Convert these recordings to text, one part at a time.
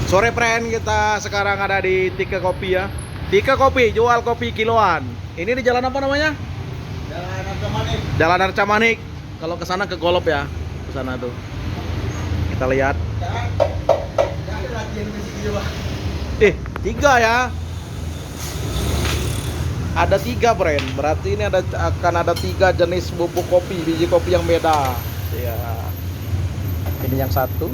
Sore friend, kita sekarang ada di Tika Kopi ya. Tika Kopi, jual kopi kiloan. Ini di jalan apa namanya? Jalan Arcamanik. Jalan Arcamanik. Kalau ke sana ke Golop ya. Ke sana tuh. Kita lihat. Jangan latihan musik juga. 3 ya. Ada 3 friend. Berarti ini akan ada 3 jenis bubuk kopi, biji kopi yang beda. Ya. Ini yang satu.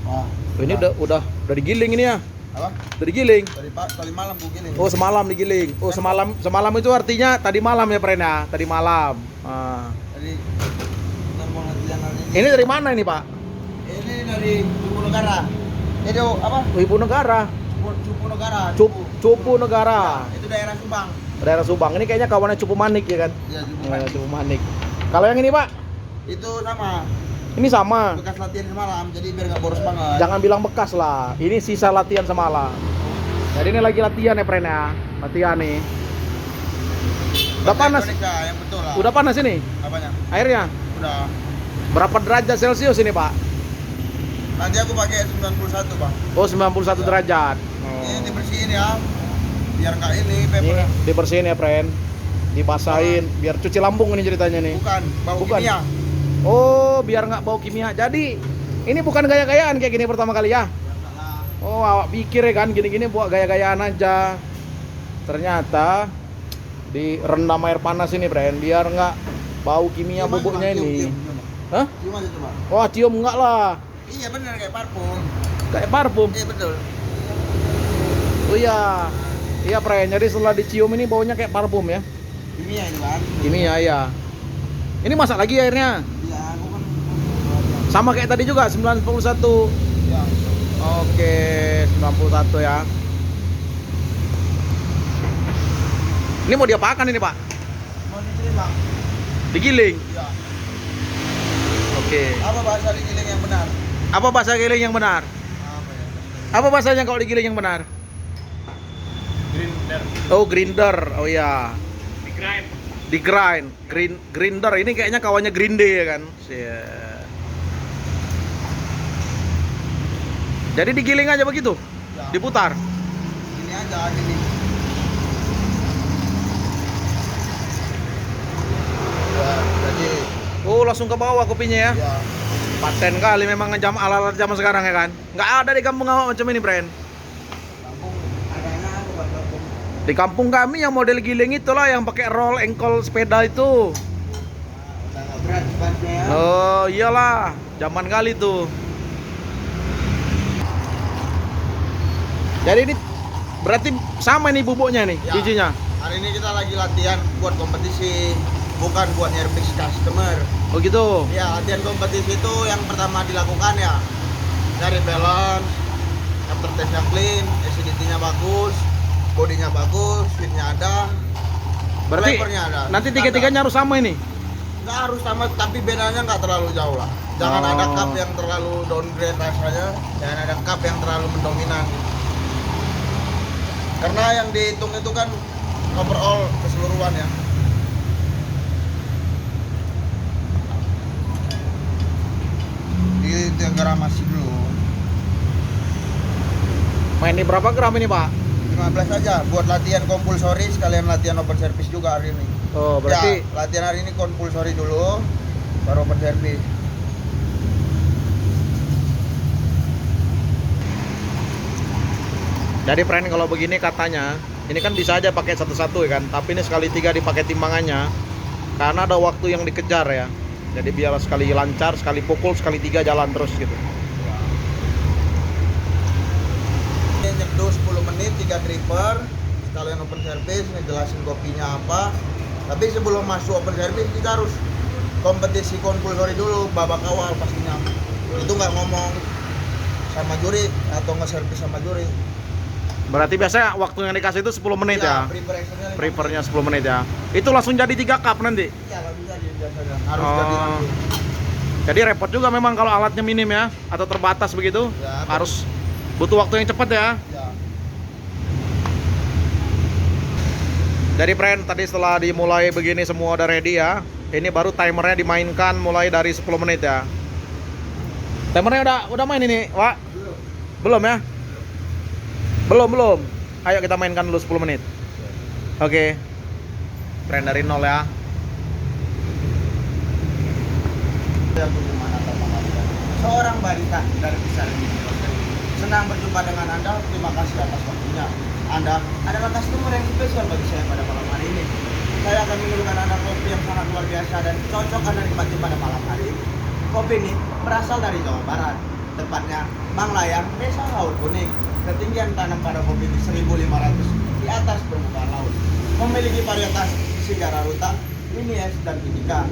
Wah, Ini udah digiling ini ya. apa? Udah digiling. Tadi malam Bu gini. Oh, semalam digiling. Oh, semalam itu artinya tadi malam ya, friend ya. Tadi malam. Ah. Tadi ngomong latihan hari ini. Ini dari mana ini, Pak? Ini dari Cupu Negara. Itu apa? Ibu Negara. Cupu Negara. Cupu Negara. Itu daerah Subang. Daerah Subang. Ini kayaknya kawannya Cupu Manik ya kan? Iya, Cupu. Cupu Manik. Kalau yang ini, Pak? Itu sama. Ini sama. Bekas latihan semalam, jadi biar nggak boros banget. Jangan bilang bekas lah. Ini sisa latihan semalam. Jadi ini lagi latihan ya, friend ya. Latihan nih. Udah Bahasa panas. Indonesia, yang betul lah. Udah panas ini Apanya? airnya. Udah. Berapa derajat Celcius ini, Pak? Nanti aku pakai 91, Bang. Oh, 91 derajat. Ini dibersihin ya. Biar nggak ini Ini papernya. dibersihin ya, friend. Dibasahin biar cuci lambung ini ceritanya nih. Bukan, bau Bukan. kimia. Oh, biar nggak bau kimia. Jadi ini bukan gaya-gayaan kayak gini pertama kali ya. Oh, awak pikir ya kan gini-gini buat gaya-gayaan aja. Ternyata direndam air panas ini, friend, biar nggak bau kimia Cium aja, bubuknya Bang, ini. cium. Hah? Cium aja coba. Wah, cium enggak lah. Iya benar kayak parfum. Kayak parfum. Iya betul. Oh iya. Iya, friend. Jadi setelah dicium ini baunya kayak parfum ya. Kimia ini kan. Kimia ya. Ini masak lagi airnya. Iya, aku kan. Sama kayak tadi juga 91. Ya. Oke, 91 ya. Ini mau diapakan ini, Pak? Mau diterima. Digiling. Iya. Oke. Apa bahasa digiling yang benar? Apa bahasa giling yang benar? Apa ya? Apa bahasanya kalau digiling yang benar? Grinder. Oh, grinder. Oh iya. Di grind. Grinder. Ini kayaknya kawannya Green Day ya kan? Jadi digiling aja begitu? Ya. Diputar? Ini aja gini. Ya, jadi Oh, langsung ke bawah kopinya ya? ya. Paten kali memang ngejam ala-ala zaman sekarang ya kan? Nggak ada di kampung awak macam ini, friend. Kampung adanya aku buat kampung. Di kampung kami yang model giling itulah yang pakai roll engkol sepeda itu. Udah nggak berat bebannya ya. Oh iyalah, zaman kali tuh. Jadi ini berarti sama nih bubuknya nih, Ya. bijinya. Hari ini kita lagi latihan buat kompetisi, bukan buat nyervis customer. Oh gitu. Ya, latihan kompetisi itu yang pertama dilakukan ya dari balance, aftertaste-nya clean, acidity-nya bagus, bodinya bagus, fitnya ada, Berarti flavornya ada. nanti tiga-tiganya harus sama ini. Nggak harus sama, tapi bedanya nggak terlalu jauh lah. Jangan Oh. ada cup yang terlalu downgrade rasanya, jangan ada cup yang terlalu mendominan. Karena yang dihitung itu kan overall keseluruhan ya. Di gramasi dulu. Main ini berapa gram ini, Pak? 15 aja buat latihan compulsory sekalian latihan open service juga hari ini. Oh, berarti Ya, latihan hari ini compulsory dulu baru open service. jadi friend kalau begini katanya, ini kan bisa aja pakai satu-satu ya kan, tapi ini sekali 3 dipakai timbangannya. Karena ada waktu yang dikejar ya. Jadi biar sekali lancar, sekali pukul, sekali 3 jalan terus gitu. Ini nyeduh 10 menit 3 dripper sekalian open service ngejelasin kopinya apa. Tapi sebelum masuk open service kita harus kompetisi compulsory dulu babak awal pastinya. Itu nggak ngomong sama juri atau nge-service sama juri. Berarti biasanya waktu yang dikasih itu 10 menit ya. Preparationnya 5 Prefernya 10 menit ya. Itu langsung jadi 3 cup nanti. Iya, nggak bisa jadi biasanya. Harus Oh. jadi nanti. Jadi repot juga memang kalau alatnya minim ya, atau terbatas begitu. Ya, Harus butuh waktu yang cepat ya. Ya. Jadi friend, tadi setelah dimulai begini semua udah ready ya. Ini baru timernya dimainkan mulai dari 10 menit ya. Timernya udah main ini, Wak? Belum ya? Belum. Ayo kita mainkan dulu 10 menit. Oke. Brand dari nol ya. Seorang balita dari besar ini senang berjumpa dengan Anda. Terima kasih atas waktunya. Anda adalah customer yang spesial bagi saya pada malam hari ini. Saya akan menurunkan Anda kopi yang sangat luar biasa dan cocok Anda nikmati pada malam hari ini. Kopi ini berasal dari Jawa Barat, tepatnya Manglayang, Desa Laut Kuning. Ketinggian tanam pada kopi ini 1.500 di atas permukaan laut. Memiliki varietas Sigara Ruta, Inies, dan Indica.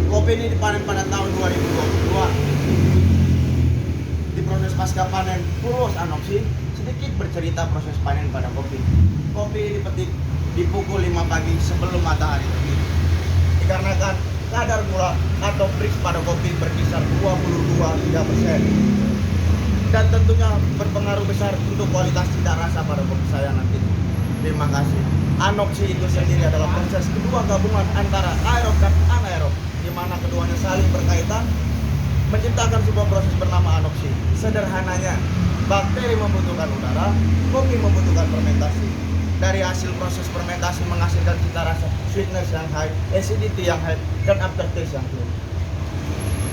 Kopi ini dipanen pada tahun 2022. Di proses pasca panen Purwos Anoksi, sedikit bercerita proses panen pada kopi. Kopi ini dipetik di pukul 5 pagi sebelum matahari terbit. Dikarenakan kadar gula atau Brix pada kopi berkisar 22-3%. Dan tentunya berpengaruh besar untuk kualitas cita rasa pada kopi saya nanti. Terima kasih. Anoksi itu sendiri adalah proses kedua gabungan antara aerob dan anaerob, di mana keduanya saling berkaitan menciptakan sebuah proses bernama anoksi. Sederhananya, bakteri membutuhkan udara, kopi membutuhkan fermentasi. Dari hasil proses fermentasi menghasilkan cita rasa sweetness yang high, acidity yang high, dan aftertaste yang clean.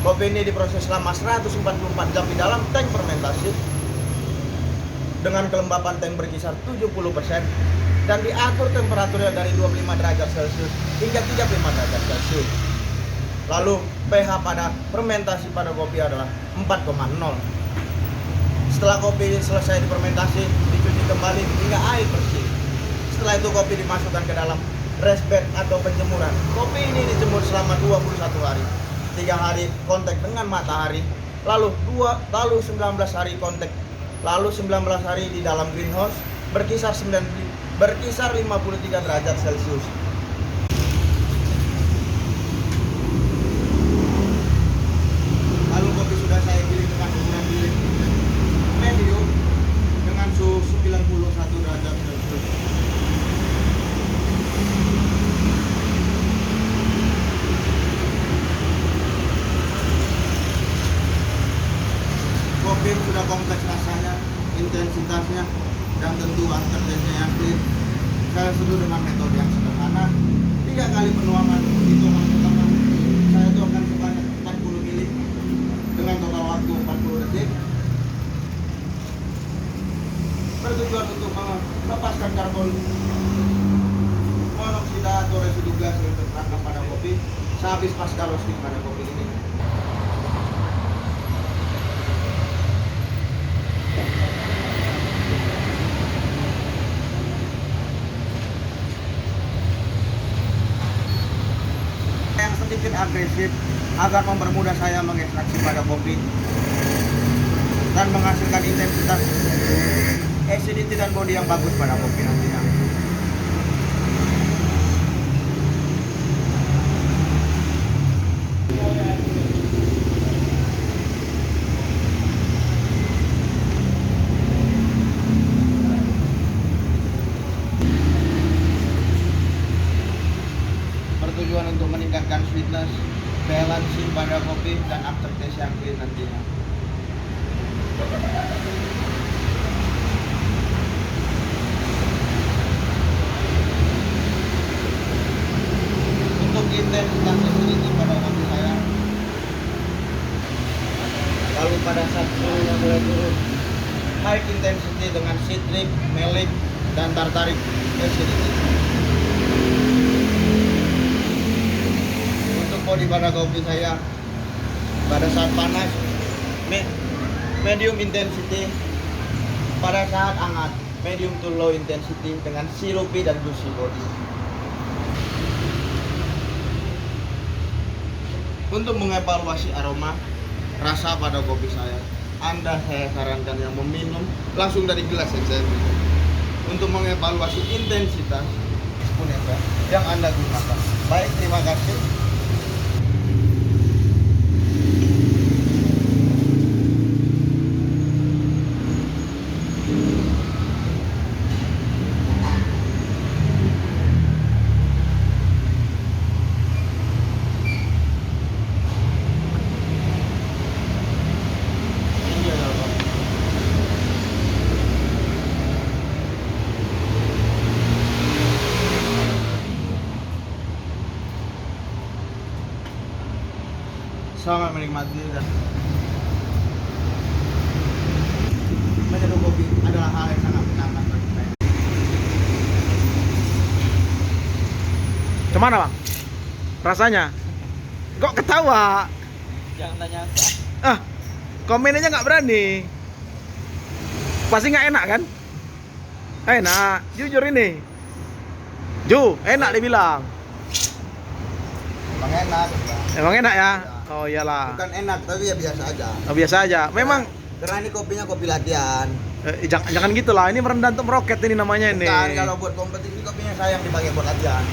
Kopi ini diproses selama 144 jam di dalam tank fermentasi dengan kelembapan tank berkisar 70% dan diatur temperaturnya dari 25 derajat Celcius hingga 35 derajat Celcius. Lalu pH pada fermentasi pada kopi adalah 4,0. Setelah kopi selesai difermentasi, dicuci kembali hingga air bersih. Setelah itu kopi dimasukkan ke dalam rest bed atau penjemuran. Kopi ini dijemur selama 21 hari. 3 hari kontak dengan matahari, lalu 19 hari kontak, lalu 19 hari di dalam greenhouse berkisar 53 derajat Celcius. Lalu kopi sudah saya giling dengan ukuran giling medium dengan suhu 91 derajat Celcius. Kopi sudah kompleks rasanya, intensitasnya, dan tentu aftertaste-nya yang clean. Saya seduh dengan metode yang sederhana. 3 kali penuangan hitungan pertama. Saya tuangkan sebanyak 40 ml dengan total waktu 40 detik. Bertujuan untuk melepaskan karbon monoksida atau residu gas yang terperangkap pada kopi sehabis pasca roasting pada kopi ini. Yang sedikit agresif agar mempermudah saya mengekstraksi pada kopi dan menghasilkan intensitas acidity dan body yang bagus pada kopi nantinya. Bertujuan untuk meningkatkan sweetness, balancing pada kopi, dan aftertaste yang clean nantinya. Untuk intensitas acidity pada kopi saya, lalu pada saat suhunya mulai turun, high intensity dengan citric, malic, dan tartaric acidity. Body pada kopi saya pada saat panas medium intensity, pada saat hangat medium to low intensity dengan syrupy dan juicy body. Untuk mengevaluasi aroma rasa pada kopi saya sarankan yang meminum langsung dari gelas yang saya minum. Untuk mengevaluasi intensitas exponential yang Anda gunakan. Baik, terima kasih. sangat menikmati dan menyeduh kopi adalah hal yang sangat menyenangkan bagi saya. Gimana bang? Rasanya? Kok ketawa? Jangan tanya aku. Ah, komen aja nggak berani. Pasti nggak enak kan? Enak, jujur ini. Ju, enak dibilang. Emang enak. Emang enak ya? Ya. Oh iyalah. Bukan enak tapi ya biasa aja. Oh, biasa aja. Memang Karena ini kopinya kopi latihan. jangan gitulah. Ini merendah untuk meroket ini namanya ini. Bukan, kalau buat kompetisi kopinya sayang dipakai buat latihan.